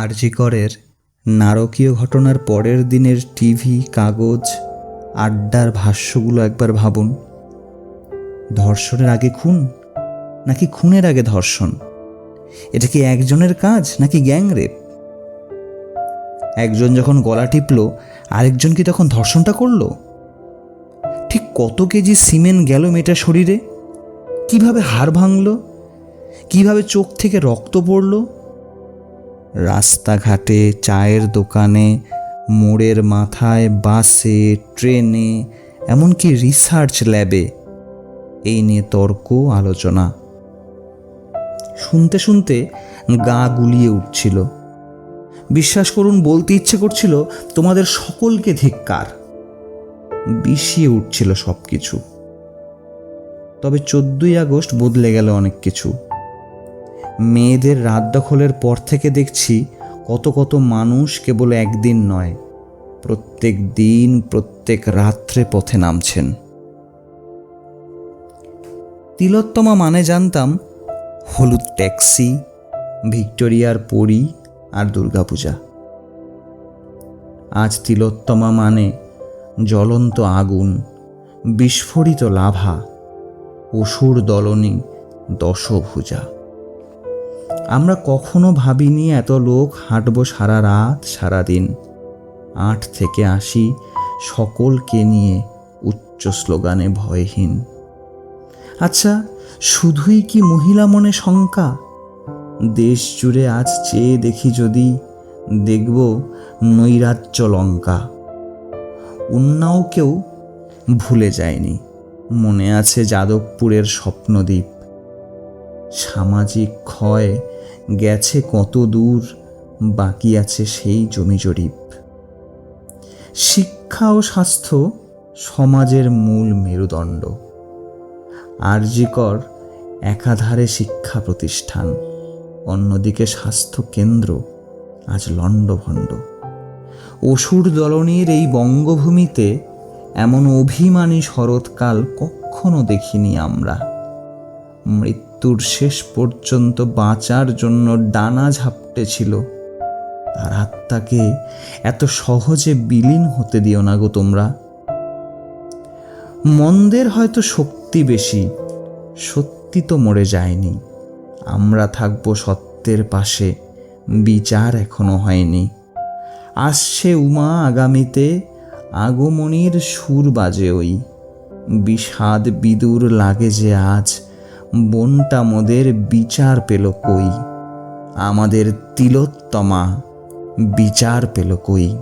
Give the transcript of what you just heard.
আরজি করের নারকীয় ঘটনার পরের দিনের টিভি, কাগজ, আড্ডার ভাষ্যগুলো একবার ভাবুন। ধর্ষণের আগে খুন নাকি খুনের আগে ধর্ষণ? এটা কি একজনের কাজ নাকি গ্যাংরেপ? একজন যখন গলা টিপল, আরেকজন কি তখন ধর্ষণটা করলো? ঠিক কত কেজি সিমেন্ট গেল মেয়েটার শরীরে? কিভাবে হাড় ভাঙল? কিভাবে চোখ থেকে রক্ত পড়ল? রাস্তাঘাটে, চায়ের দোকানে, মোড়ের মাথায়, বাসে, ট্রেনে, এমনকি রিসার্চ ল্যাবে এই নিয়ে তর্ক, আলোচনা। শুনতে শুনতে গা গুলিয়ে উঠছিল। বিশ্বাস করুন, বলতে ইচ্ছে করছিল তোমাদের সকলকে ধিক্কার। বিষিয়ে উঠছিল সব কিছু। তবে 14ই আগস্ট বদলে গেল অনেক কিছু। মেয়েদের রাত দখলের পর থেকে দেখছি কত কত মানুষ কেবল একদিন নয়, প্রত্যেক দিন, প্রত্যেক রাত্রে পথে নামছেন। তিলোত্তমা মানে জানতাম হলুদ ট্যাক্সি, ভিক্টোরিয়ার পরী আর দুর্গাপূজা। আজ তিলোত্তমা মানে জ্বলন্ত আগুন, বিস্ফোরিত লাভা, অসুর দলনী, দশভুজা। আমরা কখনো ভাবিনি এত লোক হাঁটব সারা রাত, সারাদিন, 8 থেকে 80 সকলকে নিয়ে উচ্চ স্লোগানে ভয়হীন। আচ্ছা, শুধুই কি মহিলা মনে শঙ্কা? দেশ জুড়ে আজ চেয়ে দেখি যদি, দেখব নৈরাজ্য লঙ্কা। উন্নাও কেউ ভুলে যায়নি, মনে আছে যাদবপুরের স্বপ্নদ্বীপ। সামাজিক ক্ষয় গেছে কত দূর, বাকি আছে সেই জমি জরিপ। শিক্ষা ও স্বাস্থ্য সমাজের মূল মেরুদণ্ড। আরজি কর একাধারে শিক্ষা প্রতিষ্ঠান, অন্যদিকে স্বাস্থ্য কেন্দ্র আজ লণ্ডভণ্ড। অসুর দলনীর এই বঙ্গভূমিতে এমন অভিমানী শরৎকাল কখনো দেখিনি আমরা। মৃত্যুর শেষ পর্যন্ত বাঁচার জন্য ডানা ঝাপটেছিল। তার আত্মাকে এত সহজে বিলীন হতে দিও না গো তোমরা। মন্দের হয়তো শক্তি বেশি, সত্যি তো মরে যায়নি। আমরা থাকবো সত্যের পাশে, বিচার এখনো হয়নি। আসছে উমা আগামীতে, আগমনীর সুর বাজে ওই। বিষাদ বিদুর লাগে যে আজ, বনটা মোদের বিচার পেল কই। আমাদের তিলোত্তমা বিচার পেল কই।